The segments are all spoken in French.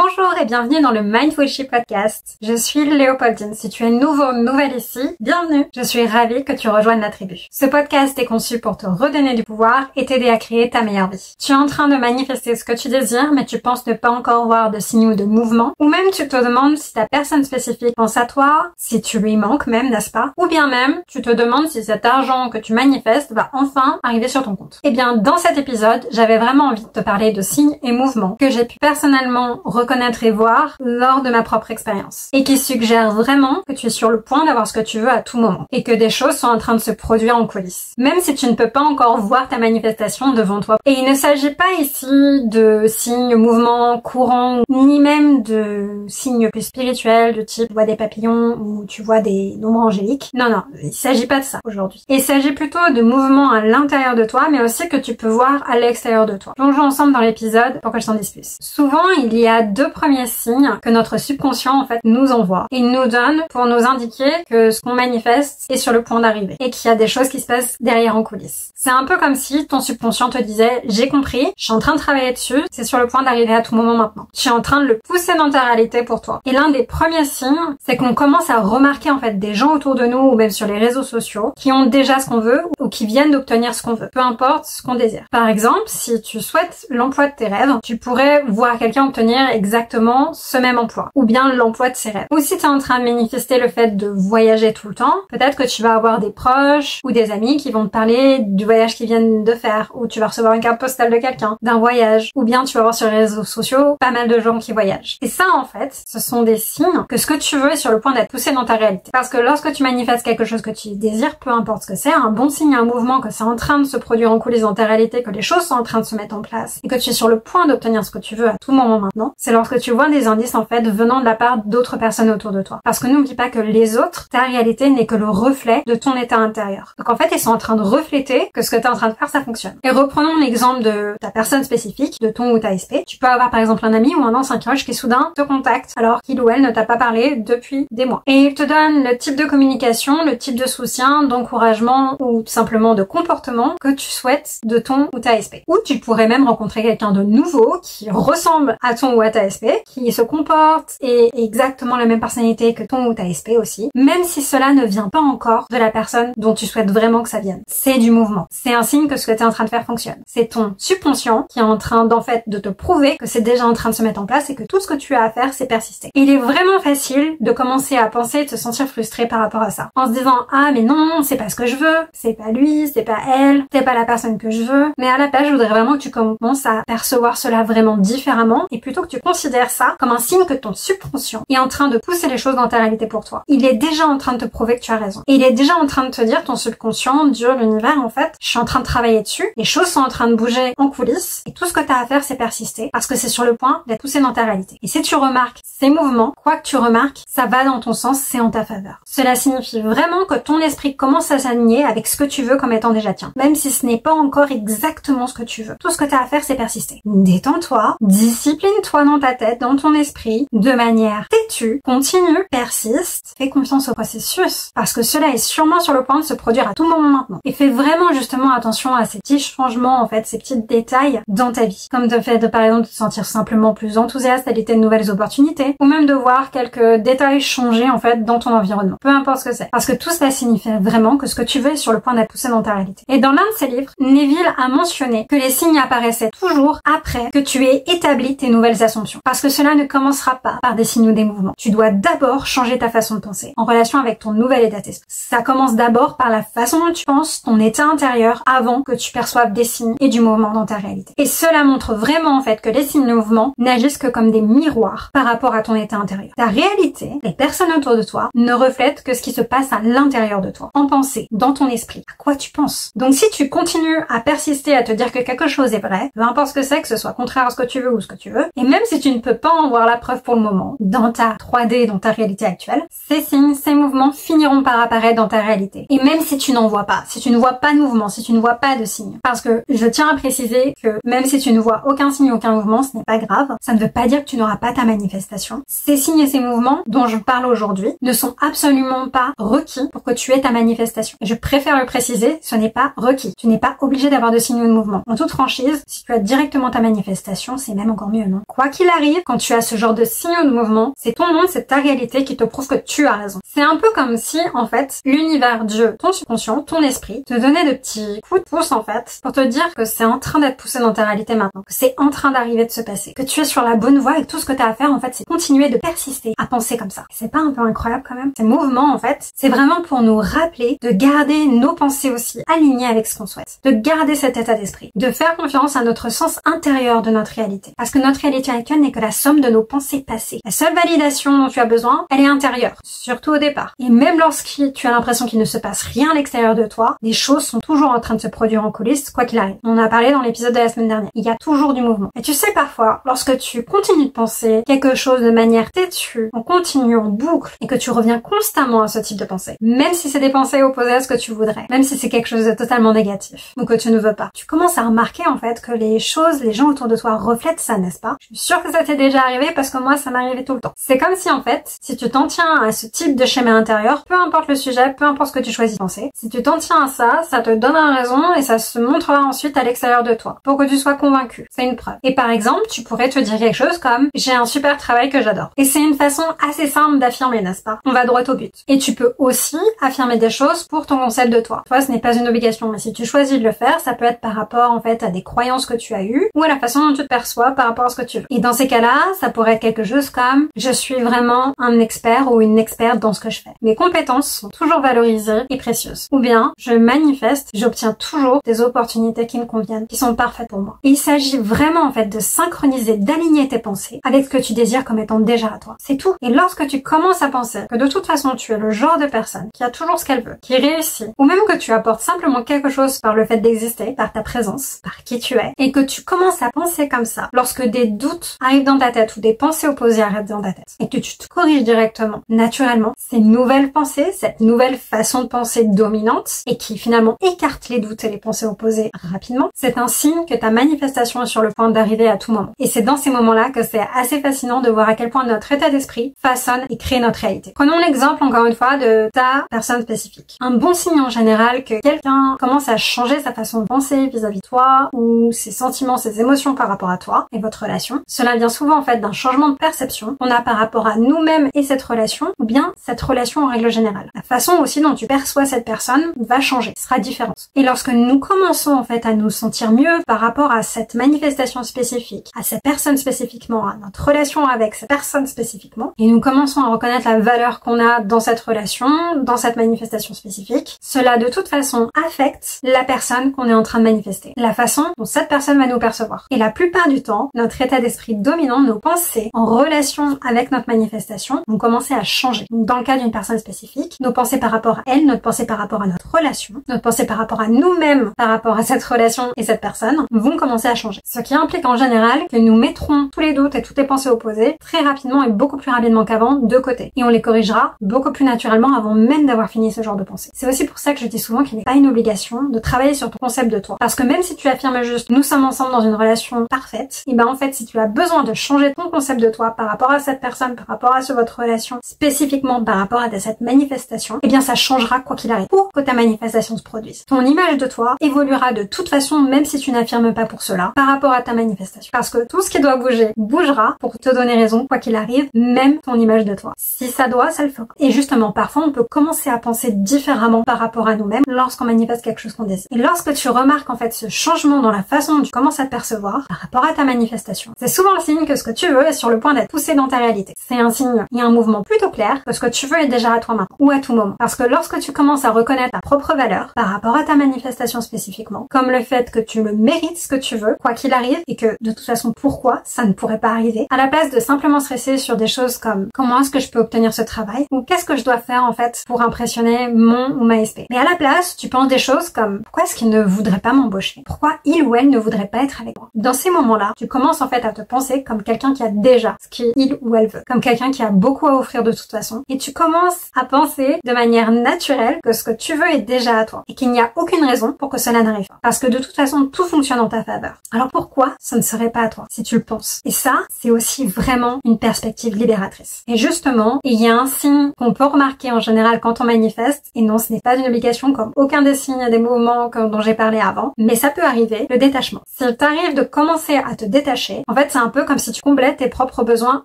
Bonjour et bienvenue dans le Mindfulship Podcast. Je suis Léopoldine. Si tu es nouveau ou nouvelle ici, bienvenue. Je suis ravie que tu rejoignes la tribu. Ce podcast est conçu pour te redonner du pouvoir et t'aider à créer ta meilleure vie. Tu es en train de manifester ce que tu désires, mais tu penses ne pas encore voir de signaux de mouvement, ou même tu te demandes si ta personne spécifique pense à toi, si tu lui manques même, n'est-ce pas? Ou bien même, tu te demandes si cet argent que tu manifestes va enfin arriver sur ton compte. Eh bien, dans cet épisode, j'avais vraiment envie de te parler de signes et mouvements que j'ai pu personnellement reconnaître et voir lors de ma propre expérience et qui suggèrent vraiment que tu es sur le point d'avoir ce que tu veux à tout moment et que des choses sont en train de se produire en coulisses, même si tu ne peux pas encore voir ta manifestation devant toi. Et il ne s'agit pas ici de signes, mouvements courants, ni même de signes plus spirituels du type tu vois des papillons ou tu vois des nombres angéliques. Non, il s'agit pas de ça aujourd'hui. Il s'agit plutôt de mouvements à l'intérieur de toi, mais aussi que tu peux voir à l'extérieur de toi. Plongeons ensemble dans l'épisode pour que je t'en dise plus. Souvent, il y a deux premiers signes que notre subconscient en fait nous envoie. Il nous donne pour nous indiquer que ce qu'on manifeste est sur le point d'arriver et qu'il y a des choses qui se passent derrière en coulisses. C'est un peu comme si ton subconscient te disait j'ai compris, je suis en train de travailler dessus, c'est sur le point d'arriver à tout moment maintenant. Je suis en train de le pousser dans ta réalité pour toi. Et l'un des premiers signes, c'est qu'on commence à remarquer en fait des gens autour de nous ou même sur les réseaux sociaux qui ont déjà ce qu'on veut ou qui viennent d'obtenir ce qu'on veut, peu importe ce qu'on désire. Par exemple, si tu souhaites l'emploi de tes rêves, tu pourrais voir quelqu'un obtenir exactement ce même emploi, ou bien l'emploi de ses rêves. Ou si tu es en train de manifester le fait de voyager tout le temps, peut-être que tu vas avoir des proches ou des amis qui vont te parler du voyage qu'ils viennent de faire, ou tu vas recevoir une carte postale de quelqu'un, d'un voyage, ou bien tu vas voir sur les réseaux sociaux pas mal de gens qui voyagent. Et ça, en fait, ce sont des signes que ce que tu veux est sur le point d'être poussé dans ta réalité. Parce que lorsque tu manifestes quelque chose que tu désires, peu importe ce que c'est, un bon signe, un mouvement, que c'est en train de se produire en coulisses dans ta réalité, que les choses sont en train de se mettre en place, et que tu es sur le point d'obtenir ce que tu veux à tout moment maintenant, c'est lorsque tu vois des indices en fait venant de la part d'autres personnes autour de toi. Parce que n'oublie pas que les autres, ta réalité n'est que le reflet de ton état intérieur. Donc en fait, ils sont en train de refléter que ce que tu es en train de faire, ça fonctionne. Et reprenons l'exemple de ta personne spécifique, de ton ou ta SP. Tu peux avoir par exemple un ami ou un ancien crush qui soudain te contacte alors qu'il ou elle ne t'a pas parlé depuis des mois. Et il te donne le type de communication, le type de soutien, d'encouragement ou tout simplement de comportement que tu souhaites de ton ou ta SP. Ou tu pourrais même rencontrer quelqu'un de nouveau qui ressemble à ton ou à ta SP, qui se comporte et exactement la même personnalité que ton ou ta SP aussi, même si cela ne vient pas encore de la personne dont tu souhaites vraiment que ça vienne. C'est du mouvement. C'est un signe que ce que tu es en train de faire fonctionne. C'est ton subconscient qui est en train d'en fait de te prouver que c'est déjà en train de se mettre en place et que tout ce que tu as à faire, c'est persister. Et il est vraiment facile de commencer à penser et de se sentir frustré par rapport à ça. En se disant, ah mais non, c'est pas ce que je veux, c'est pas lui, c'est pas elle, c'est pas la personne que je veux. Mais à la place, je voudrais vraiment que tu commences à percevoir cela vraiment différemment et plutôt que tu considères ça comme un signe que ton subconscient est en train de pousser les choses dans ta réalité pour toi. Il est déjà en train de te prouver que tu as raison. Et il est déjà en train de te dire, ton subconscient, Dieu, l'univers, en fait, je suis en train de travailler dessus, les choses sont en train de bouger en coulisses et tout ce que tu as à faire, c'est persister parce que c'est sur le point d'être poussé dans ta réalité. Et si tu remarques ces mouvements, quoi que tu remarques, ça va dans ton sens, c'est en ta faveur. Cela signifie vraiment que ton esprit commence à s'aligner avec ce que tu veux comme étant déjà tien. Même si ce n'est pas encore exactement ce que tu veux. Tout ce que tu as à faire, c'est persister. Détends-toi, discipline-toi dans ta tête, dans ton esprit, de manière têtue, continue, persiste, fais confiance au processus, parce que cela est sûrement sur le point de se produire à tout moment maintenant. Et fais vraiment justement attention à ces petits changements, en fait, ces petits détails dans ta vie. Comme le fait de, par exemple, te sentir simplement plus enthousiaste à l'idée de nouvelles opportunités, ou même de voir quelques détails changer, en fait, dans ton environnement. Peu importe ce que c'est. Parce que tout cela signifie vraiment que ce que tu veux est sur le point d'être poussé dans ta réalité. Et dans l'un de ses livres, Neville a mentionné que les signes apparaissaient toujours après que tu aies établi tes nouvelles assumptions. Parce que cela ne commencera pas par des signes ou des mouvements. Tu dois d'abord changer ta façon de penser en relation avec ton nouvel état d'esprit. Ça commence d'abord par la façon dont tu penses, ton état intérieur, avant que tu perçoives des signes et du mouvement dans ta réalité. Et cela montre vraiment en fait que les signes et mouvements n'agissent que comme des miroirs par rapport à ton état intérieur. Ta réalité, les personnes autour de toi, ne reflètent que ce qui se passe à l'intérieur de toi. En pensée, dans ton esprit, à quoi tu penses. Donc si tu continues à persister à te dire que quelque chose est vrai, peu importe ce que c'est, que ce soit contraire à ce que tu veux ou ce que tu veux, et même si tu ne peux pas en voir la preuve pour le moment, dans ta 3D, dans ta réalité actuelle, ces signes, ces mouvements finiront par apparaître dans ta réalité. Et même si tu n'en vois pas, si tu ne vois pas de mouvement, si tu ne vois pas de signes, parce que je tiens à préciser que même si tu ne vois aucun signe, aucun mouvement, ce n'est pas grave, ça ne veut pas dire que tu n'auras pas ta manifestation. Ces signes et ces mouvements dont je parle aujourd'hui ne sont absolument pas requis pour que tu aies ta manifestation. Et je préfère le préciser, ce n'est pas requis. Tu n'es pas obligé d'avoir de signes ou de mouvements. En toute franchise, si tu as directement ta manifestation, c'est même encore mieux, non? Quoi qu'il qu'il arrive, quand tu as ce genre de signaux de mouvement, c'est ton monde, c'est ta réalité qui te prouve que tu as raison. C'est un peu comme si, en fait, l'univers, Dieu, ton subconscient, ton esprit, te donnait de petits coups de pouce, en fait, pour te dire que c'est en train d'être poussé dans ta réalité maintenant, que c'est en train d'arriver de se passer, que tu es sur la bonne voie et que tout ce que tu as à faire, en fait, c'est continuer de persister à penser comme ça. C'est pas un peu incroyable quand même? Ces mouvements, en fait, c'est vraiment pour nous rappeler de garder nos pensées aussi alignées avec ce qu'on souhaite, de garder cet état d'esprit, de faire confiance à notre sens intérieur de notre réalité. Parce que notre réalité actuelle n'est que la somme de nos pensées passées. La seule validation dont tu as besoin, elle est intérieure, surtout au départ. Et même lorsque tu as l'impression qu'il ne se passe rien à l'extérieur de toi, les choses sont toujours en train de se produire en coulisses, quoi qu'il arrive. On en a parlé dans l'épisode de la semaine dernière. Il y a toujours du mouvement. Et tu sais, parfois, lorsque tu continues de penser quelque chose de manière têtue, en continu, en boucle, et que tu reviens constamment à ce type de pensée, même si c'est des pensées opposées à ce que tu voudrais, même si c'est quelque chose de totalement négatif, ou que tu ne veux pas, tu commences à remarquer en fait que les choses, les gens autour de toi reflètent ça, n'est-ce pas? Je suis sûre que ça t'est déjà arrivé parce que moi, ça m'arrivait tout le temps. C'est comme si en fait, si tu t'en tiens à ce type de schéma intérieur, peu importe le sujet, peu importe ce que tu choisis de penser, si tu t'en tiens à ça, ça te donnera raison et ça se montrera ensuite à l'extérieur de toi, pour que tu sois convaincu. C'est une preuve. Et par exemple, tu pourrais te dire quelque chose comme « j'ai un super travail que j'adore ». Et c'est une façon assez simple d'affirmer, n'est-ce pas? On va droit au but. Et tu peux aussi affirmer des choses pour ton concept de toi. Toi, ce n'est pas une obligation, mais si tu choisis de le faire, ça peut être par rapport en fait à des croyances que tu as eues ou à la façon dont tu te perçois par rapport à ce que tu veux. Et dans ces cas-là, ça pourrait être quelque chose comme « je suis vraiment un expert ou une experte dans ce que je fais. Mes compétences sont toujours valorisées et précieuses. » Ou bien « je manifeste, j'obtiens toujours des opportunités qui me conviennent, qui sont parfaites pour moi. » Et il s'agit vraiment en fait de synchroniser, d'aligner tes pensées avec ce que tu désires comme étant déjà à toi. C'est tout. Et lorsque tu commences à penser que de toute façon tu es le genre de personne qui a toujours ce qu'elle veut, qui réussit, ou même que tu apportes simplement quelque chose par le fait d'exister, par ta présence, par qui tu es, et que tu commences à penser comme ça, lorsque des doutes arrivent dans ta tête ou des pensées opposées arrivent dans ta tête, et que tu te corriges directement, naturellement, ces nouvelles pensées, cette nouvelle façon de penser dominante, et qui finalement écarte les doutes et les pensées opposées rapidement, c'est un signe que ta manifestation est sur le point d'arriver à tout moment. Et c'est dans ces moments-là que c'est assez fascinant de voir à quel point notre état d'esprit façonne et crée notre réalité. Prenons l'exemple encore une fois de ta personne spécifique. Un bon signe en général que quelqu'un commence à changer sa façon de penser vis-à-vis de toi ou ses sentiments, ses émotions par rapport à toi et votre relation. Cela vient souvent en fait d'un changement de perception qu'on a par rapport à nous-mêmes et cette relation ou bien cette relation en règle générale. La façon aussi dont tu perçois cette personne va changer, sera différente. Et lorsque nous commençons en fait à nous sentir mieux par rapport à cette manifestation spécifique, à cette personne spécifiquement, à notre relation avec cette personne spécifiquement, et nous commençons à reconnaître la valeur qu'on a dans cette relation, dans cette manifestation spécifique, cela de toute façon affecte la personne qu'on est en train de manifester, la façon dont cette personne va nous percevoir. Et la plupart du temps, notre état d'esprit dominant, nos pensées en relation avec notre manifestation vont commencer à changer. Donc, dans le cas d'une personne spécifique, nos pensées par rapport à elle, notre pensée par rapport à notre relation, notre pensée par rapport à nous-mêmes, par rapport à cette relation et cette personne, vont commencer à changer. Ce qui implique en général que nous mettrons tous les doutes et toutes les pensées opposées très rapidement et beaucoup plus rapidement qu'avant de côté. Et on les corrigera beaucoup plus naturellement avant même d'avoir fini ce genre de pensée. C'est aussi pour ça que je dis souvent qu'il n'est pas une obligation de travailler sur ton concept de toi. Parce que même si tu affirmes juste nous sommes ensemble dans une relation parfaite, et ben en fait si tu as besoin de changer ton concept de toi par rapport à cette personne, par rapport à votre relation, spécifiquement par rapport à cette manifestation, et bien ça changera quoi qu'il arrive pour que ta manifestation se produise. Ton image de toi évoluera de toute façon même si tu n'affirmes pas pour cela par rapport à ta manifestation. Parce que tout ce qui doit bouger, bougera pour te donner raison quoi qu'il arrive, même ton image de toi. Si ça doit, ça le fera. Et justement, parfois on peut commencer à penser différemment par rapport à nous-mêmes lorsqu'on manifeste quelque chose qu'on désire. Et lorsque tu remarques en fait ce changement dans la façon dont tu commences à te percevoir par rapport à ta manifestation, c'est souvent le signe que ce que tu veux est sur le point d'être poussé dans ta réalité. C'est un signe, il y a un mouvement plutôt clair que ce que tu veux est déjà à toi maintenant ou à tout moment. Parce que lorsque tu commences à reconnaître ta propre valeur par rapport à ta manifestation spécifiquement, comme le fait que tu le mérites ce que tu veux, quoi qu'il arrive, et que de toute façon pourquoi ça ne pourrait pas arriver, à la place de simplement stresser sur des choses comme comment est-ce que je peux obtenir ce travail ou qu'est-ce que je dois faire en fait pour impressionner mon ou ma SP. Mais à la place, tu penses des choses comme pourquoi est-ce qu'il ne voudrait pas m'embaucher? Pourquoi il ou elle ne voudrait pas être avec moi? Dans ces moments-là, tu commences en fait à te penser comme quelqu'un qui a déjà ce qu'il ou elle veut, comme quelqu'un qui a beaucoup à offrir de toute façon, et tu commences à penser de manière naturelle que ce que tu veux est déjà à toi et qu'il n'y a aucune raison pour que cela n'arrive pas. Parce que de toute façon, tout fonctionne en ta faveur. Alors pourquoi ce ne serait pas à toi si tu le penses? Et ça, c'est aussi vraiment une perspective libératrice. Et justement, il y a un signe qu'on peut remarquer en général quand on manifeste, et non, ce n'est pas une obligation comme aucun des signes des mouvements dont j'ai parlé avant, mais ça peut arriver, le détachement. S'il t'arrive de commencer à te détacher, en fait, c'est un peu peu comme si tu comblais tes propres besoins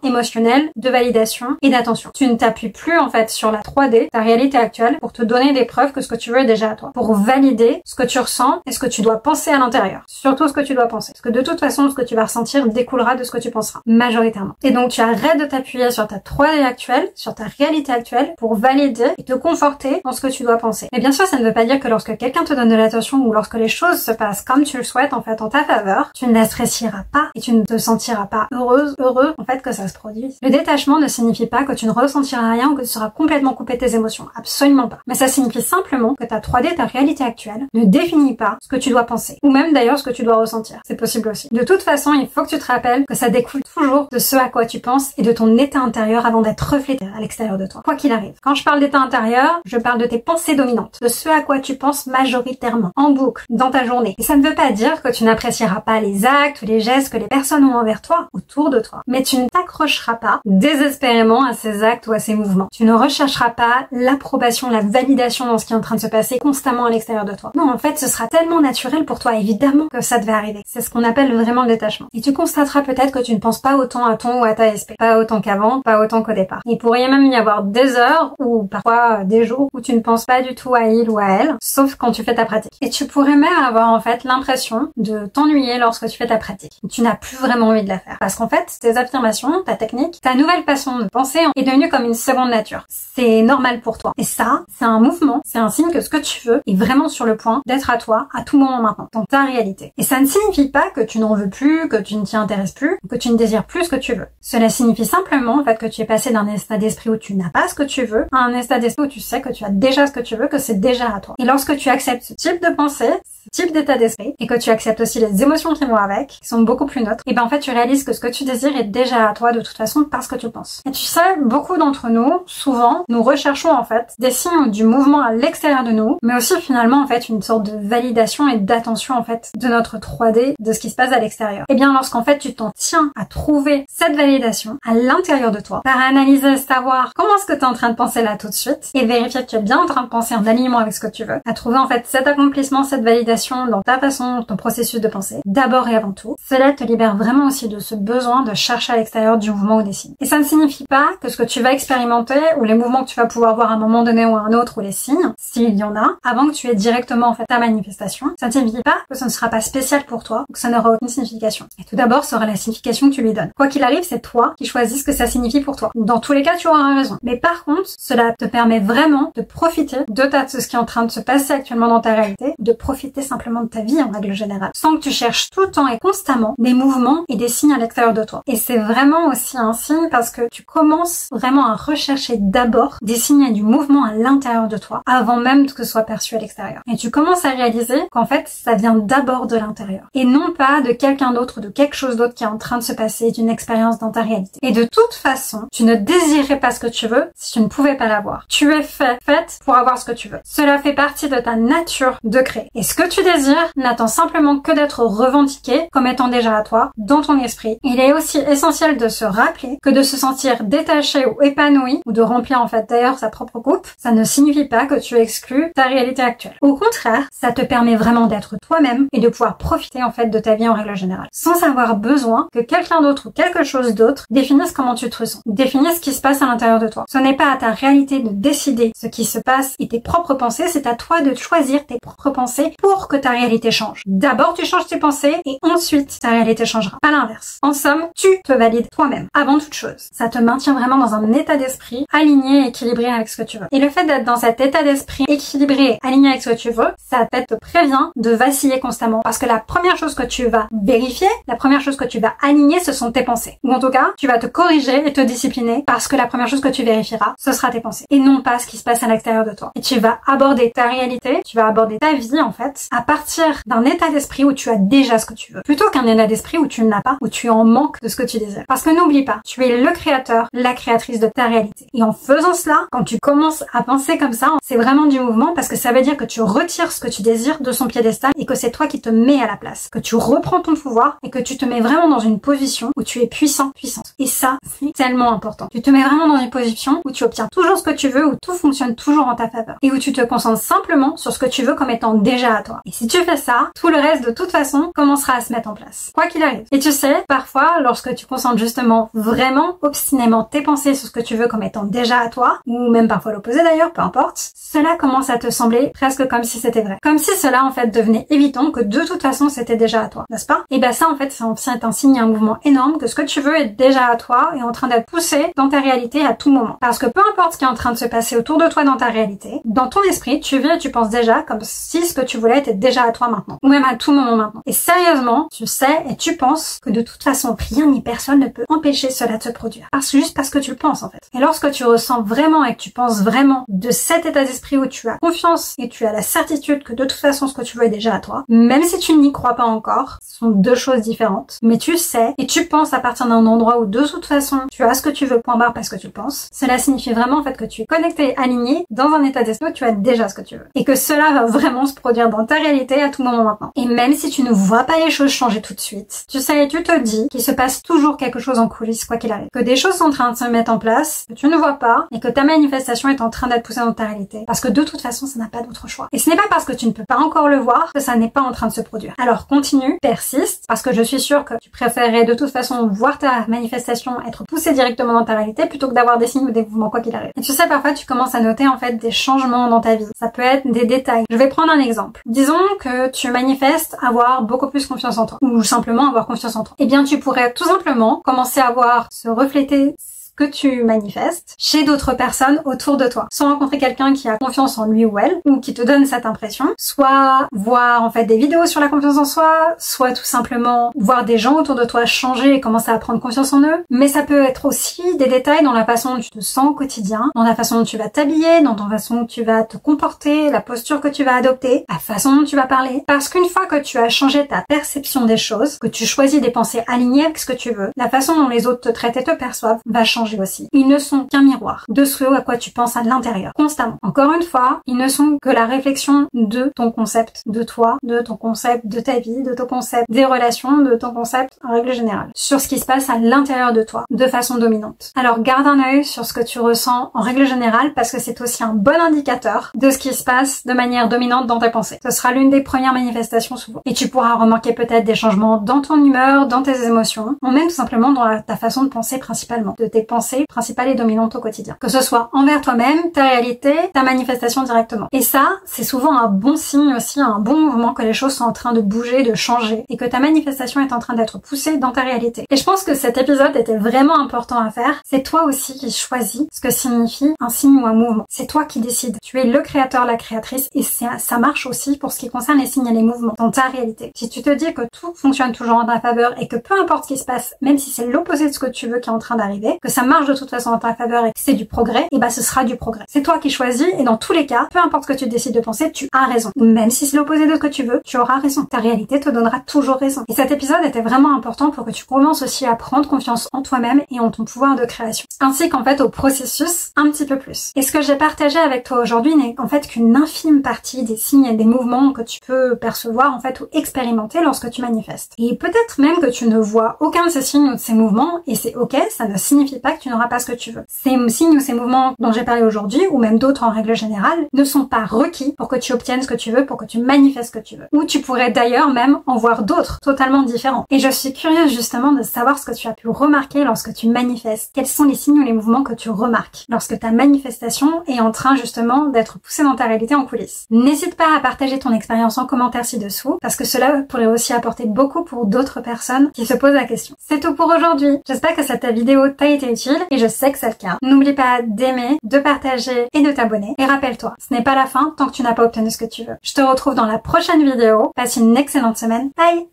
émotionnels, de validation et d'attention. Tu ne t'appuies plus en fait sur la 3D, ta réalité actuelle, pour te donner des preuves que ce que tu veux est déjà à toi. Pour valider ce que tu ressens et ce que tu dois penser à l'intérieur. Surtout ce que tu dois penser. Parce que de toute façon, ce que tu vas ressentir découlera de ce que tu penseras, majoritairement. Et donc tu arrêtes de t'appuyer sur ta 3D actuelle, sur ta réalité actuelle, pour valider et te conforter dans ce que tu dois penser. Mais bien sûr, ça ne veut pas dire que lorsque quelqu'un te donne de l'attention ou lorsque les choses se passent comme tu le souhaites en fait en ta faveur, tu ne l'apprécieras pas et tu ne te sentiras pas heureux en fait que ça se produise. Le détachement ne signifie pas que tu ne ressentiras rien ou que tu seras complètement coupé de tes émotions. Absolument pas. Mais ça signifie simplement que ta 3D, ta réalité actuelle, ne définit pas ce que tu dois penser. Ou même d'ailleurs ce que tu dois ressentir. C'est possible aussi. De toute façon, il faut que tu te rappelles que ça découle toujours de ce à quoi tu penses et de ton état intérieur avant d'être reflété à l'extérieur de toi. Quoi qu'il arrive. Quand je parle d'état intérieur, je parle de tes pensées dominantes. De ce à quoi tu penses majoritairement. En boucle. Dans ta journée. Et ça ne veut pas dire que tu n'apprécieras pas les actes ou les gestes que les personnes ont envers toi, autour de toi. Mais tu ne t'accrocheras pas désespérément à ces actes ou à ces mouvements. Tu ne rechercheras pas l'approbation, la validation dans ce qui est en train de se passer constamment à l'extérieur de toi. Non, en fait, ce sera tellement naturel pour toi, évidemment, que ça devait arriver. C'est ce qu'on appelle vraiment le détachement. Et tu constateras peut-être que tu ne penses pas autant à ton ou à ta SP. Pas autant qu'avant, pas autant qu'au départ. Il pourrait même y avoir des heures ou parfois des jours où tu ne penses pas du tout à il ou à elle, sauf quand tu fais ta pratique. Et tu pourrais même avoir en fait l'impression de t'ennuyer lorsque tu fais ta pratique. Tu n'as plus vraiment envie de la faire. Parce qu'en fait, tes affirmations, ta technique, ta nouvelle façon de penser est devenue comme une seconde nature. C'est normal pour toi. Et ça, c'est un mouvement, c'est un signe que ce que tu veux est vraiment sur le point d'être à toi à tout moment maintenant, dans ta réalité. Et ça ne signifie pas que tu n'en veux plus, que tu ne t'y intéresses plus, que tu ne désires plus ce que tu veux. Cela signifie simplement en fait que tu es passé d'un état d'esprit où tu n'as pas ce que tu veux à un état d'esprit où tu sais que tu as déjà ce que tu veux, que c'est déjà à toi. Et lorsque tu acceptes ce type de pensée, ce type d'état d'esprit, et que tu acceptes aussi les émotions qui vont avec, qui sont beaucoup plus neutres, et ben en fait tu réalises que ce que tu désires est déjà à toi de toute façon parce que tu penses. Et tu sais, beaucoup d'entre nous, souvent, nous recherchons en fait des signes du mouvement à l'extérieur de nous, mais aussi finalement en fait une sorte de validation et d'attention en fait de notre 3D, de ce qui se passe à l'extérieur. Et bien lorsqu'en fait tu t'en tiens à trouver cette validation à l'intérieur de toi, par analyser, savoir comment est-ce que tu es en train de penser là tout de suite, et vérifier que tu es bien en train de penser en alignement avec ce que tu veux, à trouver en fait cet accomplissement, cette validation dans ta façon, ton processus de pensée, d'abord et avant tout, cela te libère vraiment aussi de ce besoin de chercher à l'extérieur du mouvement ou des signes. Et ça ne signifie pas que ce que tu vas expérimenter ou les mouvements que tu vas pouvoir voir à un moment donné ou à un autre ou les signes, s'il y en a, avant que tu aies directement en fait ta manifestation, ça ne signifie pas que ce ne sera pas spécial pour toi ou que ça n'aura aucune signification. Et tout d'abord, ce sera la signification que tu lui donnes. Quoi qu'il arrive, c'est toi qui choisis ce que ça signifie pour toi. Dans tous les cas, tu auras raison. Mais par contre, cela te permet vraiment de profiter de ce qui est en train de se passer actuellement dans ta réalité, de profiter simplement de ta vie en règle générale, sans que tu cherches tout le temps et constamment des mouvements et des signes à l'extérieur de toi. Et c'est vraiment aussi un signe parce que tu commences vraiment à rechercher d'abord des signes et du mouvement à l'intérieur de toi, avant même que ce soit perçu à l'extérieur. Et tu commences à réaliser qu'en fait, ça vient d'abord de l'intérieur. Et non pas de quelqu'un d'autre, de quelque chose d'autre qui est en train de se passer, d'une expérience dans ta réalité. Et de toute façon, tu ne désirerais pas ce que tu veux si tu ne pouvais pas l'avoir. Tu es faite pour avoir ce que tu veux. Cela fait partie de ta nature de créer. Et ce que tu désires n'attend simplement que d'être revendiqué comme étant déjà à toi, dans ton esprit. Il est aussi essentiel de se rappeler que de se sentir détaché ou épanoui, ou de remplir en fait d'ailleurs sa propre coupe, ça ne signifie pas que tu exclus ta réalité actuelle. Au contraire, ça te permet vraiment d'être toi-même et de pouvoir profiter en fait de ta vie en règle générale, sans avoir besoin que quelqu'un d'autre ou quelque chose d'autre définisse comment tu te ressens, définisse ce qui se passe à l'intérieur de toi. Ce n'est pas à ta réalité de décider ce qui se passe et tes propres pensées, c'est à toi de choisir tes propres pensées pour que ta réalité change. D'abord, tu changes tes pensées et ensuite ta réalité changera. Pas l'inverse. En somme, tu te valides toi-même avant toute chose. Ça te maintient vraiment dans un état d'esprit aligné et équilibré avec ce que tu veux. Et le fait d'être dans cet état d'esprit équilibré, aligné avec ce que tu veux, ça te prévient de vaciller constamment. Parce que la première chose que tu vas vérifier, la première chose que tu vas aligner, ce sont tes pensées. Ou en tout cas, tu vas te corriger et te discipliner parce que la première chose que tu vérifieras, ce sera tes pensées. Et non pas ce qui se passe à l'extérieur de toi. Et tu vas aborder ta réalité, tu vas aborder ta vie en fait, à partir d'un état d'esprit où tu as déjà ce que tu veux. Plutôt qu'un état d'esprit où tu ne l'as pas, où tu es en manque de ce que tu désires. Parce que n'oublie pas, tu es le créateur, la créatrice de ta réalité. Et en faisant cela, quand tu commences à penser comme ça, c'est vraiment du mouvement parce que ça veut dire que tu retires ce que tu désires de son piédestal et que c'est toi qui te mets à la place. Que tu reprends ton pouvoir et que tu te mets vraiment dans une position où tu es puissant, puissante. Et ça, c'est tellement important. Tu te mets vraiment dans une position où tu obtiens toujours ce que tu veux, où tout fonctionne toujours en ta faveur. Et où tu te concentres simplement sur ce que tu veux comme étant déjà à toi. Et si tu fais ça, tout le reste de toute façon commencera à se mettre en place, quoi qu'il arrive. Et tu sais, parfois, lorsque tu concentres justement vraiment obstinément tes pensées sur ce que tu veux comme étant déjà à toi, ou même parfois l'opposé d'ailleurs, peu importe, cela commence à te sembler presque comme si c'était vrai. Comme si cela en fait devenait évident que de toute façon c'était déjà à toi, n'est-ce pas? Et ben ça en fait c'est un signe, un mouvement énorme que ce que tu veux est déjà à toi et en train d'être poussé dans ta réalité à tout moment. Parce que peu importe ce qui est en train de se passer autour de toi dans ta réalité, dans ton esprit, tu vis et tu penses déjà comme si ce que tu voulais était déjà à toi maintenant, ou même à tout moment maintenant. Et sérieusement, tu sais et tu penses que de toute façon rien ni personne ne peut empêcher cela de se produire. Juste parce que tu le penses en fait. Et lorsque tu ressens vraiment et que tu penses vraiment de cet état d'esprit où tu as confiance et tu as la certitude que de toute façon ce que tu veux est déjà à toi, même si tu n'y crois pas encore, ce sont deux choses différentes, mais tu sais et tu penses à partir d'un endroit où de toute façon tu as ce que tu veux point barre parce que tu le penses, cela signifie vraiment en fait que tu es connecté, aligné dans un état d'esprit où tu as déjà ce que tu veux. Et que cela va vraiment se produire dans ta réalité à tout moment maintenant. Et même si tu ne vois pas les choses changer tout de suite, tu sais et tu te dis qu'il se passe toujours quelque chose en coulisses quoi qu'il arrive. Que des choses sont en train de se mettre en place, que tu ne vois pas et que ta manifestation est en train d'être poussée dans ta réalité. Parce que de toute façon, ça n'a pas d'autre choix. Et ce n'est pas parce que tu ne peux pas encore le voir que ça n'est pas en train de se produire. Alors continue, persiste, parce que je suis sûre que tu préférerais de toute façon voir ta manifestation être poussée directement dans ta réalité plutôt que d'avoir des signes ou des mouvements quoi qu'il arrive. Et tu sais, parfois tu commences à noter en fait des changements dans ta vie. Ça peut être des détails. Je vais prendre un exemple. Disons que tu manifestes avoir beaucoup plus confiance en toi ou simplement avoir confiance en toi. Eh bien, tu pourrais tout simplement commencer à voir se refléter que tu manifestes chez d'autres personnes autour de toi. Soit rencontrer quelqu'un qui a confiance en lui ou elle, ou qui te donne cette impression, soit voir en fait des vidéos sur la confiance en soi, soit tout simplement voir des gens autour de toi changer et commencer à prendre confiance en eux. Mais ça peut être aussi des détails dans la façon dont tu te sens au quotidien, dans la façon dont tu vas t'habiller, dans la façon dont tu vas te comporter, la posture que tu vas adopter, la façon dont tu vas parler. Parce qu'une fois que tu as changé ta perception des choses, que tu choisis des pensées alignées avec ce que tu veux, la façon dont les autres te traitent et te perçoivent va changer aussi. Ils ne sont qu'un miroir de ce à quoi tu penses à l'intérieur, constamment. Encore une fois, ils ne sont que la réflexion de ton concept de toi, de ton concept de ta vie, de ton concept des relations, de ton concept en règle générale, sur ce qui se passe à l'intérieur de toi, de façon dominante. Alors garde un œil sur ce que tu ressens en règle générale parce que c'est aussi un bon indicateur de ce qui se passe de manière dominante dans tes pensées. Ce sera l'une des premières manifestations souvent. Et tu pourras remarquer peut-être des changements dans ton humeur, dans tes émotions, ou même tout simplement dans ta façon de penser principalement, de tes pensée principale et dominante au quotidien. Que ce soit envers toi-même, ta réalité, ta manifestation directement. Et ça, c'est souvent un bon signe aussi, un bon mouvement que les choses sont en train de bouger, de changer et que ta manifestation est en train d'être poussée dans ta réalité. Et je pense que cet épisode était vraiment important à faire. C'est toi aussi qui choisis ce que signifie un signe ou un mouvement. C'est toi qui décides. Tu es le créateur, la créatrice et ça marche aussi pour ce qui concerne les signes et les mouvements dans ta réalité. Si tu te dis que tout fonctionne toujours en ta faveur et que peu importe ce qui se passe, même si c'est l'opposé de ce que tu veux qui est en train d'arriver, que ça marche de toute façon en ta faveur et que c'est du progrès, et bah ce sera du progrès. C'est toi qui choisis et dans tous les cas, peu importe ce que tu décides de penser, tu as raison. Même si c'est l'opposé de ce que tu veux, tu auras raison. Ta réalité te donnera toujours raison. Et cet épisode était vraiment important pour que tu commences aussi à prendre confiance en toi-même et en ton pouvoir de création. Ainsi qu'en fait au processus un petit peu plus. Et ce que j'ai partagé avec toi aujourd'hui n'est en fait qu'une infime partie des signes et des mouvements que tu peux percevoir en fait ou expérimenter lorsque tu manifestes. Et peut-être même que tu ne vois aucun de ces signes ou de ces mouvements et c'est ok, ça ne signifie pas que tu n'auras pas ce que tu veux. Ces signes ou ces mouvements dont j'ai parlé aujourd'hui, ou même d'autres en règle générale, ne sont pas requis pour que tu obtiennes ce que tu veux, pour que tu manifestes ce que tu veux. Ou tu pourrais d'ailleurs même en voir d'autres, totalement différents. Et je suis curieuse justement de savoir ce que tu as pu remarquer lorsque tu manifestes. Quels sont les signes ou les mouvements que tu remarques lorsque ta manifestation est en train justement d'être poussée dans ta réalité en coulisses. N'hésite pas à partager ton expérience en commentaire ci-dessous, parce que cela pourrait aussi apporter beaucoup pour d'autres personnes qui se posent la question. C'est tout pour aujourd'hui. J'espère que cette vidéo t'a été utile et je sais que c'est le cas. N'oublie pas d'aimer, de partager et de t'abonner. Et rappelle-toi, ce n'est pas la fin tant que tu n'as pas obtenu ce que tu veux. Je te retrouve dans la prochaine vidéo. Passe une excellente semaine. Bye!